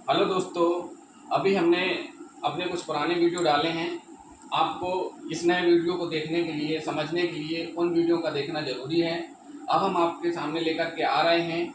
Hello दोस्तों, अभी हमने अपने कुछ पुराने वीडियो डाले हैं। आपको इस नए वीडियो को देखने के लिए, समझने के लिए उन वीडियो का देखना ज़रूरी है। अब हम आपके सामने लेकर के आ रहे हैं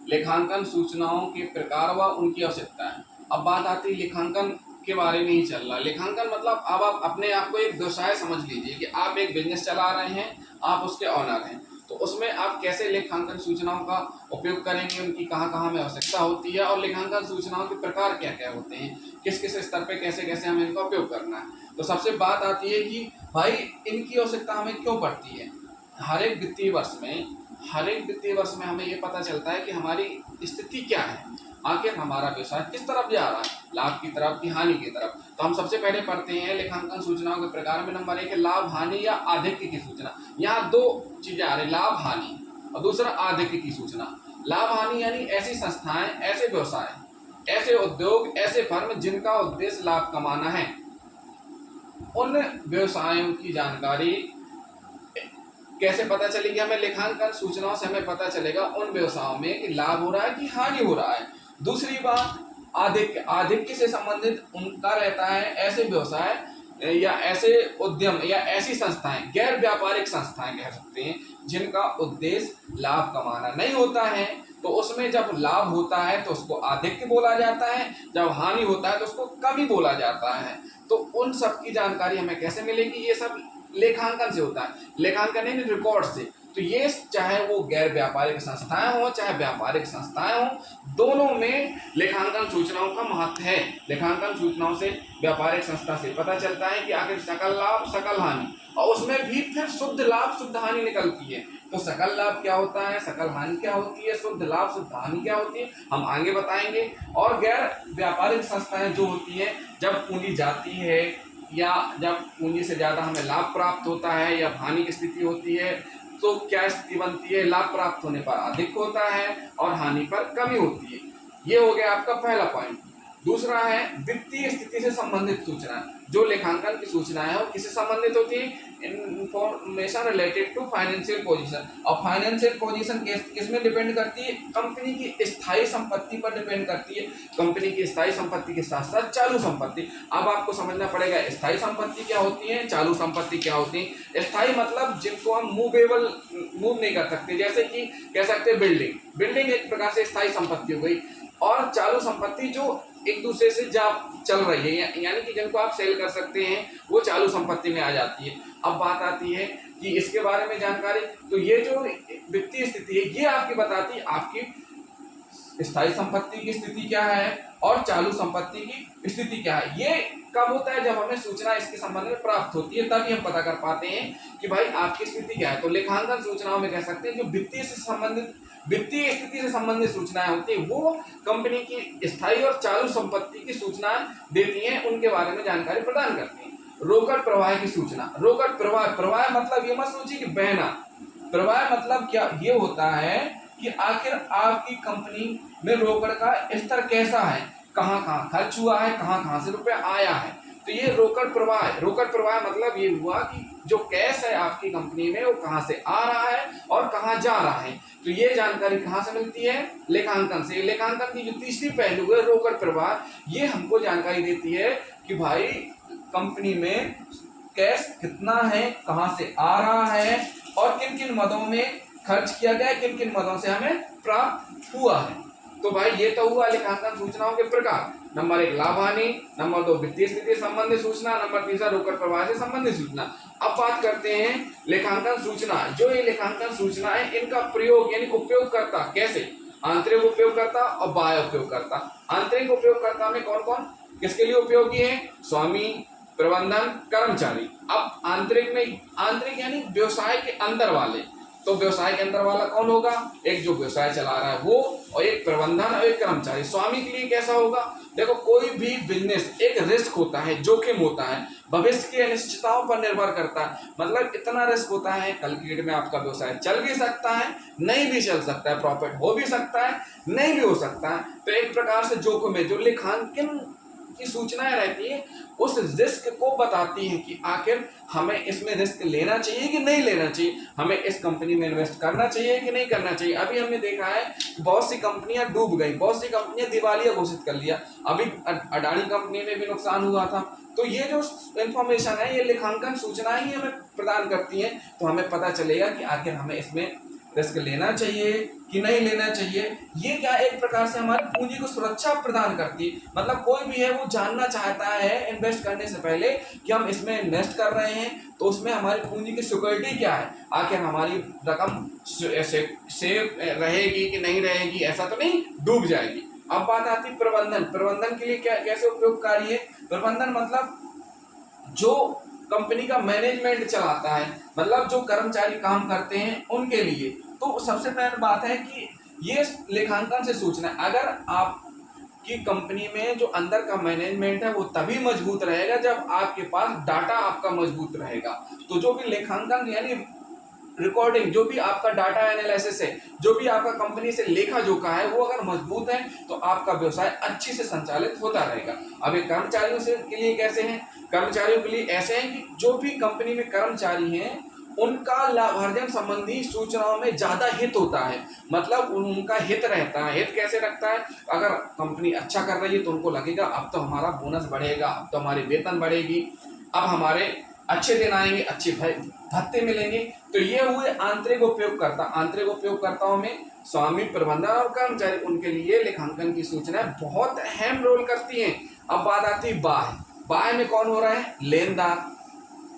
लेखांकन सूचनाओं के प्रकार व उनकी आवश्यकता है। अब बात आती है लेखांकन के बारे में ही चल रहा है। लेखांकन मतलब अब आप अपने आप को एक व्यवसाय समझ लीजिए कि आप एक बिजनेस चला रहे हैं, आप उसके ऑनर हैं। तो उसमें आप कैसे लेखांकन सूचनाओं का उपयोग करेंगे, उनकी कहाँ-कहाँ में आवश्यकता होती है और लेखांकन सूचनाओं के प्रकार क्या-क्या होते हैं, किस-किस स्तर पे कैसे-कैसे हमें इनका उपयोग करना है। तो सबसे बात आती है कि भाई इनकी आवश्यकता हमें क्यों पड़ती है। हर एक वित्तीय वर्ष में हर एक वित्तीय वर्ष में हमें ये पता चलता है कि हमारी स्थिति क्या है, आखिर हमारा व्यवसाय किस तरफ जा रहा है, लाभ की तरफ कि हानि की तरफ। तो हम सबसे पहले पढ़ते हैं लेखांकन सूचनाओं के प्रकार में नंबर 1 है लाभ, हानि या आधिक्य की सूचना। यहाँ दो चीजें आ रही, लाभ हानि और दूसरा आधिक्य की सूचना। लाभ हानि यानी ऐसी संस्थाएं, ऐसे व्यवसाय, ऐसे उद्योग, ऐसे फर्म जिनका उद्देश्य लाभ कमाना है, उन व्यवसायों की जानकारी कैसे पता चलेगी हमें। लेखांकन सूचनाओं से हमें पता चलेगा उन व्यवसायों में कि लाभ हो रहा है कि हानि हो रहा है। दूसरी बात, आधिक्य आधिक्य से संबंधित उनका रहता है ऐसे व्यवसाय या ऐसे उद्यम या ऐसी संस्थाएं, गैर व्यापारिक संस्थाएं कह सकते हैं, जिनका उद्देश्य लाभ कमाना नहीं होता है। तो उसमें जब लाभ होता है तो उसको आधिक्य बोला जाता है, जब हानि होता है तो उसको कमी बोला जाता है। तो उन सब की जानकारी हमें कैसे मिलेगी, ये सब लेखांकन से होता है। लेखांकन यानी रिकॉर्ड से। तो ये चाहे वो गैर व्यापारिक संस्थाएं हो चाहे व्यापारिक संस्थाएं हो, दोनों में लेखांकन सूचनाओं का महत्व है। लेखांकन सूचनाओं से व्यापारिक संस्था से पता चलता है कि आखिर सकल लाभ सकल हानि, और उसमें भी फिर शुद्ध लाभ शुद्ध हानि निकलती है। तो सकल लाभ क्या होता है, सकल हानि क्या होती है, शुद्ध लाभ शुद्ध हानि क्या होती है, हम आगे बताएंगे। और गैर व्यापारिक संस्थाएं जो होती हैं, जब पूंजी जाती है या जब पूंजी से ज़्यादा हमें लाभ प्राप्त होता है या हानि की स्थिति होती है, तो क्या स्थिति बनती है, लाभ प्राप्त होने पर अधिक होता है और हानि पर कमी होती है। ये हो गया आपका पहला पॉइंट। दूसरा है वित्तीय स्थिति से संबंधित सूचना। जो लेखांकन की सूचनाएं है वो किससे संबंधित होती है, information related to financial position. और फाइनेंशियल पोजीशन किस में डिपेंड करती है, कंपनी की स्थायी संपत्ति पर डिपेंड करती है। कंपनी की स्थायी संपत्ति के साथ साथ चालू संपत्ति। अब आपको समझना पड़ेगा स्थायी संपत्ति क्या होती है, चालू संपत्ति क्या होती है। स्थायी मतलब जिनको हम मूव नहीं कर सकते, जैसे कि कह सकते हैं बिल्डिंग एक प्रकार से स्थायी संपत्ति हो गई। और चालू संपत्ति जो एक दूसरे से जा चल रही है, यानी कि जिनको आप सेल कर सकते हैं, वो चालू संपत्ति में आ जाती है। अब बात आती है कि इसके बारे में जानकारी, तो ये जो वित्तीय स्थिति है ये आपकी बताती है आपकी स्थायी संपत्ति की स्थिति क्या है और चालू संपत्ति की स्थिति क्या है। ये कब होता है, जब हमें सूचना इसके संबंध में प्राप्त होती है, तभी हम पता कर पाते हैं कि भाई आपकी स्थिति क्या है। तो लेखांकन सूचनाओं में कह सकते हैं जो वित्तीय स्थिति से संबंधित सूचनाएं होती है, वो कंपनी की स्थायी और चालू संपत्ति की सूचनाएं देती हैं, उनके बारे में जानकारी प्रदान करती हैं। रोकड़ प्रवाह की सूचना। रोकड़ प्रवाह मतलब ये मत सोचिए कि बहना। प्रवाह मतलब क्या, ये होता है कि आखिर आपकी कंपनी में रोकड़ का स्तर कैसा है, कहाँ कहाँ खर्च हुआ है, कहाँ कहाँ से रुपया आया है। तो ये रोकड़ प्रवाह है। रोकड़ प्रवाह मतलब ये हुआ कि जो कैश है आपकी कंपनी में वो कहाँ से आ रहा है और कहाँ जा रहा है। तो ये जानकारी कहाँ से मिलती है, लेखांकन से। लेखांकन की जो तीसरी पहलू है रोकड़ प्रवाह, ये हमको जानकारी देती है कि भाई कंपनी में कैश कितना है, कहाँ से आ रहा है और किन किन मदों में खर्च किया गया, किन किन मदों से हमें प्राप्त हुआ है। तो भाई ये तो हुआ लेखांकन सूचनाओं के प्रकार। नंबर 1 लाभ हानि, नंबर 2 वित्तीय स्थिति से संबंधित सूचना, नंबर 3 रोकड़ प्रवाह से संबंधित सूचना। अब बात करते हैं लेखांकन सूचना। जो ये लेखांकन सूचना है, इनका प्रयोग यानी उपयोगकर्ता कैसे, आंतरिक उपयोगकर्ता और बाह्य उपयोगकर्ता। आंतरिक उपयोगकर्ता में कौन कौन किसके लिए उपयोगी है, स्वामी, प्रबंधन, कर्मचारी। अब आंतरिक यानी व्यवसाय के अंदर वाले। तो व्यवसाय के अंदर वाला कौन होगा, एक जो व्यवसाय चला रहा है वो, और एक प्रबंधन और एक कर्मचारी। स्वामी के लिए कैसा होगा, देखो कोई भी बिजनेस एक रिस्क होता है, जोखिम होता है, भविष्य की अनिश्चितताओं पर निर्भर करता है। मतलब इतना रिस्क होता है, कल की डेट में आपका व्यवसाय चल भी सकता है, नहीं भी चल सकता है, प्रॉफिट हो भी सकता है, नहीं भी हो सकता है। तो एक प्रकार से जोखिम है जो लेखांकन की सूचनाएं रहती हैं उस रिस्क को बताती हैं कि आखिर हमें इसमें रिस्क लेना चाहिए कि नहीं लेना चाहिए, हमें इस कंपनी में इन्वेस्ट करना चाहिए कि नहीं करना चाहिए। अभी हमने देखा है बहुत सी कंपनियां डूब गई, बहुत सी कंपनियां दिवालिया घोषित कर लिया, अभी अडानी कंपनी में भी नुकसान हुआ था। तो ये जो इंफॉर्मेशन है, ये लेखांकन सूचनाएं ही हमें प्रदान करती हैं, तो हमें पता चलेगा कि आखिर हमें इसमें रिस्क लेना चाहिए कि नहीं लेना चाहिए। ये क्या एक प्रकार से हमारी पूंजी को सुरक्षा प्रदान करती है, मतलब कोई भी है वो जानना चाहता है इन्वेस्ट करने से पहले कि हम इसमें इन्वेस्ट कर रहे हैं तो उसमें हमारी पूंजी की सिक्योरिटी क्या है, आखिर हमारी रकम सेफ रहेगी कि नहीं रहेगी, ऐसा तो नहीं डूब जाएगी। अब बात आती प्रबंधन। प्रबंधन के लिए क्या कैसे उपयोगकारी है? प्रबंधन मतलब जो कंपनी का मैनेजमेंट चलाता है, मतलब जो कर्मचारी काम करते हैं उनके लिए। तो सबसे पहली बात है कि ये लेखांकन से सूचना, अगर आपकी कंपनी में जो अंदर का मैनेजमेंट है वो तभी मजबूत रहेगा जब आपके पास डाटा आपका मजबूत रहेगा। तो जो भी लेखांकन यानी रिकॉर्डिंग, जो भी आपका डाटा एनालिसिस है, जो भी आपका कंपनी से लेखा जोखा है, वो अगर मजबूत है तो आपका व्यवसाय अच्छे से संचालित होता रहेगा। अब ये कर्मचारियों से के लिए कैसे हैं? कर्मचारियों के लिए ऐसे हैं कि जो भी कंपनी में कर्मचारी हैं उनका लाभार्जन संबंधी सूचनाओं में ज्यादा हित होता है, मतलब उनका हित रहता है। हित कैसे रखता है? अगर कंपनी अच्छा कर रही है तो उनको लगेगा अब तो हमारा बोनस बढ़ेगा, अब तो हमारी वेतन बढ़ेगी, अब हमारे अच्छे दिन आएंगे, अच्छे भत्ते मिलेंगे। तो ये हुए आंतरिक उपयोगकर्ता। आंतरिक उपयोगकर्ताओं में स्वामी, प्रबंधन और कर्मचारी, उनके लिए लेखांकन की सूचनाएं बहुत अहम रोल करती हैं। अब बात आती है बाह्य। बाह्य में कौन हो रहा है? लेनदार।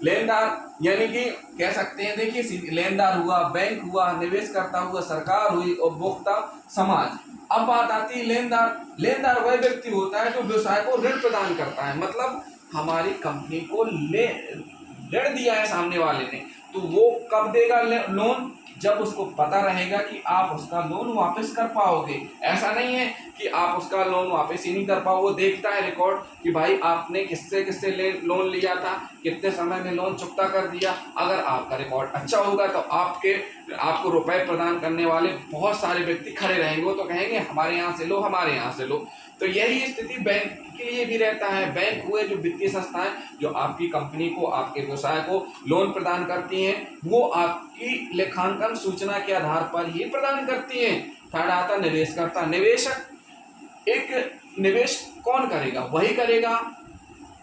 लेनदार यानी कि कह सकते हैं, देखिए लेनदार हुआ, बैंक हुआ, निवेशकर्ता हुआ, सरकार हुई, उपभोक्ता, समाज। अब बात आती है लेनदार। लेनदार वह व्यक्ति होता है जो व्यवसाय को ऋण प्रदान करता है, मतलब हमारी कंपनी को ऋण दिया है सामने वाले ने, तो वो कब देगा लोन? जब उसको पता रहेगा कि आप उसका लोन वापस कर पाओगे। ऐसा नहीं है कि आप उसका लोन वापस ही नहीं कर पाओ, वो देखता है रिकॉर्ड कि भाई आपने किससे किससे लोन लिया था, कितने समय में लोन चुकता कर दिया। अगर आपका रिकॉर्ड अच्छा होगा तो आपको रुपए प्रदान करने वाले बहुत सारे व्यक्ति खड़े रहेंगे, वो तो कहेंगे हमारे यहाँ से लो, हमारे यहाँ से लो। तो यही स्थिति बैंक के लिए भी रहता है। बैंक हुए जो वित्तीय संस्थाएं जो आपकी कंपनी को, आपके व्यवसाय को लोन प्रदान करती हैं, वो आपकी लेखांकन सूचना के आधार पर ही प्रदान करती हैं। थर्ड आता निवेशकर्ता। निवेशक, एक निवेश कौन करेगा? वही करेगा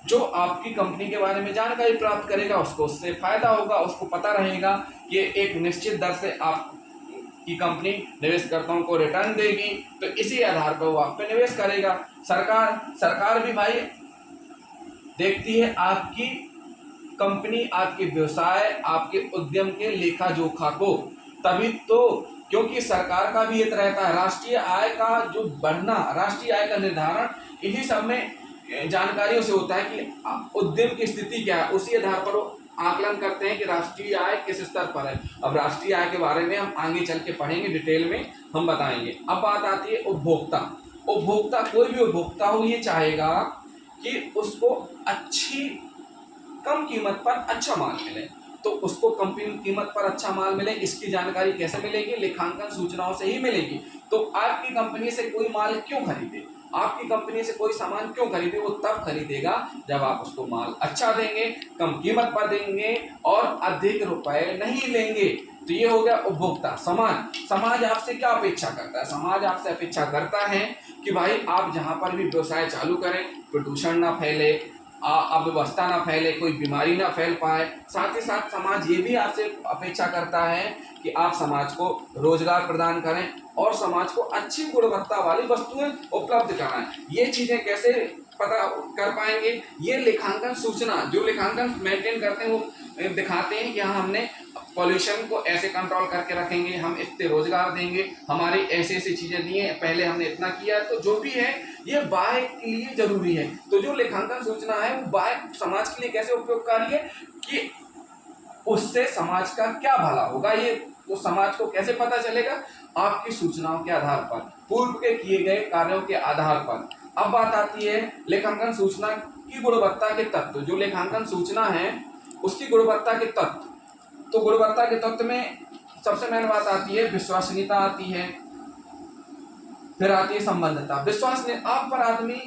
जो आपकी कंपनी के बारे में जानकारी प्राप्त करेगा, उसको उससे फायदा होगा, उसको पता रहेगा कि एक निश्चित दर से आपकी कंपनी निवेशकर्ताओं को रिटर्न देगी, तो इसी आधार पर वो आप पे निवेश करेगा। सरकार भी भाई देखती है आपकी कंपनी, आपके व्यवसाय, आपके उद्यम के लेखा जोखा को, तभी तो, क्योंकि सरकार का भी हित रहता है। राष्ट्रीय आय का जो बढ़ना, राष्ट्रीय आय का निर्धारण इन्हीं सब में जानकारियों से होता है कि उद्यम की स्थिति क्या है, उसी आधार पर वो आकलन करते हैं कि राष्ट्रीय आय किस स्तर पर है। अब राष्ट्रीय आय के बारे में हम आगे चल के पढ़ेंगे, डिटेल में हम बताएंगे। अब बात आती है उपभोक्ता। उपभोक्ता, कोई भी उपभोक्ता हो, ये चाहेगा कि उसको अच्छी कम कीमत पर अच्छा माल मिले, तो उसको कम कीमत पर अच्छा माल मिले, इसकी जानकारी कैसे मिलेगी? लेखांकन सूचनाओं से ही मिलेगी। तो आपकी कंपनी से कोई माल क्यों खरीदे, आपकी कंपनी से कोई सामान क्यों खरीदे? वो तब खरीदेगा जब आप उसको माल अच्छा देंगे, कम कीमत पर देंगे और अधिक रुपए नहीं लेंगे। तो ये हो गया उपभोक्ता। समाज आपसे क्या अपेक्षा करता है? समाज आपसे अपेक्षा करता है कि भाई आप जहां पर भी व्यवसाय चालू करें, प्रदूषण ना फैले, अव्यवस्था ना फैले, कोई बीमारी ना फैल पाए। साथ ही साथ समाज ये भी आपसे अपेक्षा करता है कि आप समाज को रोजगार प्रदान करें और समाज को अच्छी गुणवत्ता वाली वस्तुएं उपलब्ध कराएं। ये चीजें कैसे पता कर पाएंगे? ये लेखांकन सूचना, जो लेखांकन मेंटेन करते हैं, वो दिखाते हैं कि हाँ, हमने पॉल्यूशन को ऐसे कंट्रोल करके रखेंगे, हम इतने रोजगार देंगे, हमारी ऐसी ऐसी चीजें दी हैं, पहले हमने इतना किया। तो जो भी है ये बाह्य के लिए जरूरी है। तो जो लेखांकन सूचना है वो बाह्य समाज के लिए कैसे उपयोगकारी है कि उससे समाज का क्या भला होगा, ये तो समाज को कैसे पता चलेगा? आपकी सूचनाओं के आधार पर, पूर्व के किए गए कार्यों के आधार पर। अब बात आती है लेखांकन सूचना की गुणवत्ता के तत्व। जो लेखांकन सूचना है उसकी गुणवत्ता के तत्व, तो गुणवत्ता के तत्व में सबसे मेन बात आती है विश्वसनीयता आती है, फिर आती है संबंधता। विश्वास ने आप पर आदमी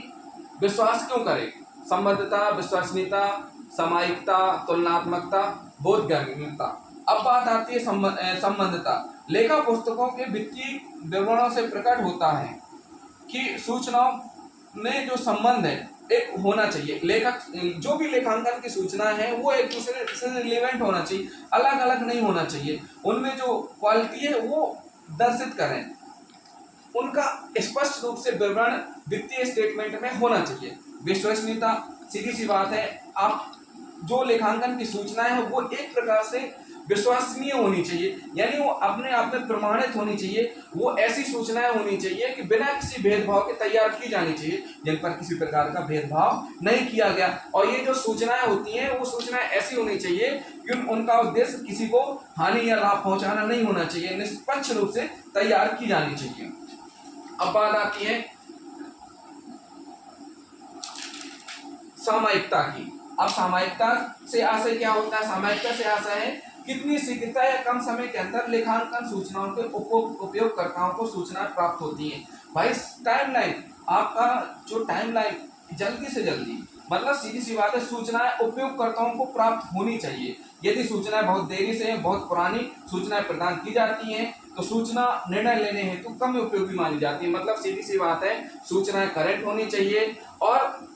विश्वास क्यों करें? संबद्धता, विश्वसनीयता, सामायिकता, तुलनात्मकता, बोधगम्यता। अब बात आती है संबद्धता। लेखा पुस्तकों के वित्तीय विवरणों से प्रकट होता है कि सूचनाओं में जो संबंध है एक होना चाहिए। लेखक जो भी लेखांकन की सूचना है वो एक दूसरे से रिलेवेंट होना चाहिए, अलग अलग नहीं होना चाहिए। उनमें जो क्वालिटी है वो दर्शित करें, उनका स्पष्ट रूप से विवरण वित्तीय स्टेटमेंट में होना चाहिए। विश्वसनीयता, सीधी सी बात है, आप जो लेखांकन की सूचना है वो एक प्रकार से विश्वसनीय होनी चाहिए, यानी वो अपने आप में प्रमाणित होनी चाहिए। वो ऐसी सूचनाएं होनी चाहिए कि बिना किसी भेदभाव के तैयार की जानी चाहिए, जिन पर किसी प्रकार का भेदभाव नहीं किया गया। और ये जो सूचनाएं होती हैं वो सूचनाएं ऐसी होनी चाहिए कि उनका उद्देश्य किसी को हानि या लाभ पहुंचाना नहीं होना चाहिए, निष्पक्ष रूप से तैयार की जानी चाहिए। अब बात आती है सामायिकता की। अब सामायिकता से आशय क्या होता है? सामायिकता से आशय है कितनी शीघ्रता या कम समय के अंदर लेखांकन सूचनाओं के उपयोगकर्ताओं को सूचनाएं प्राप्त होती हैं। भाई टाइमलाइन, आपका जो टाइमलाइन जल्दी से जल्दी, मतलब सीधी सी बात है, सूचनाएं उपयोगकर्ताओं को प्राप्त होनी चाहिए। यदि सूचनाएं बहुत देरी से, बहुत पुरानी सूचनाएं प्रदान की जाती हैं तो सूचना निर्णय लेने हेतु कम उपयोगी मानी जाती है। मतलब सीधी सी बात है, सूचनाएं करेक्ट होनी चाहिए और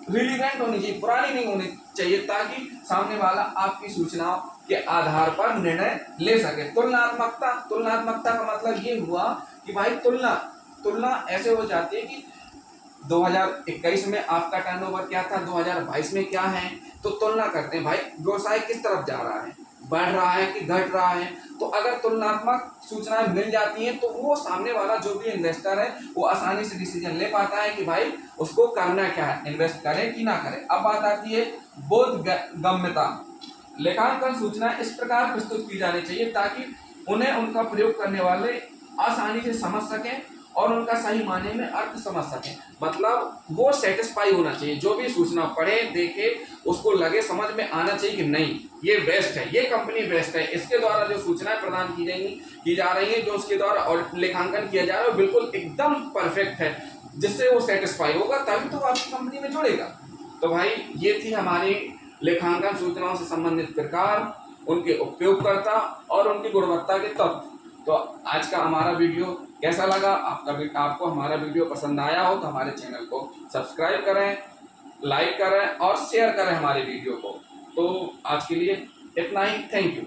रिलीवेंट होनी चाहिए, पुरानी नहीं होनी चाहिए, ताकि सामने वाला आपकी सूचनाओं के आधार पर निर्णय ले सके। तुलनात्मकता, तुलनात्मकता का मतलब ये हुआ कि भाई तुलना ऐसे हो जाती है कि 2021 में आपका टर्नओवर क्या था, 2022 में क्या है, तो तुलना करते हैं भाई व्यवसाय किस तरफ जा रहा है, बढ़ रहा है कि घट रहा है। तो अगर तुलनात्मक सूचनाएं मिल जाती हैं तो वो सामने वाला जो भी इन्वेस्टर है वो आसानी से डिसीजन ले पाता है कि भाई उसको करना क्या है, इन्वेस्ट करें कि ना करें। अब बात आती है बोधगम्यता। लेखांकन सूचनाएं इस प्रकार प्रस्तुत की जानी चाहिए ताकि उन्हें उनका प्रयोग करने वाले आसानी से समझ सकें और उनका सही मायने में अर्थ समझ सकें। मतलब वो सेटिस्फाई होना चाहिए, जो भी सूचना पढ़े देखे उसको लगे, समझ में आना चाहिए कि नहीं ये बेस्ट है, ये कंपनी बेस्ट है, इसके द्वारा जो सूचनाएं प्रदान की जा रही है, जो उसके द्वारा और लेखांकन किया जा रहा है बिल्कुल एकदम परफेक्ट है, जिससे वो सेटिस्फाई होगा तभी तो आपकी कंपनी में जुड़ेगा। तो भाई ये थी हमारी लेखांकन सूचनाओं से संबंधित प्रकार, उनके उपयोगकर्ता और उनकी गुणवत्ता के तत्व। तो आज का हमारा वीडियो कैसा लगा? आपको हमारा वीडियो पसंद आया हो तो हमारे चैनल को सब्सक्राइब करें, लाइक करें और शेयर करें हमारे वीडियो को। तो आज के लिए इतना ही, थैंक यू।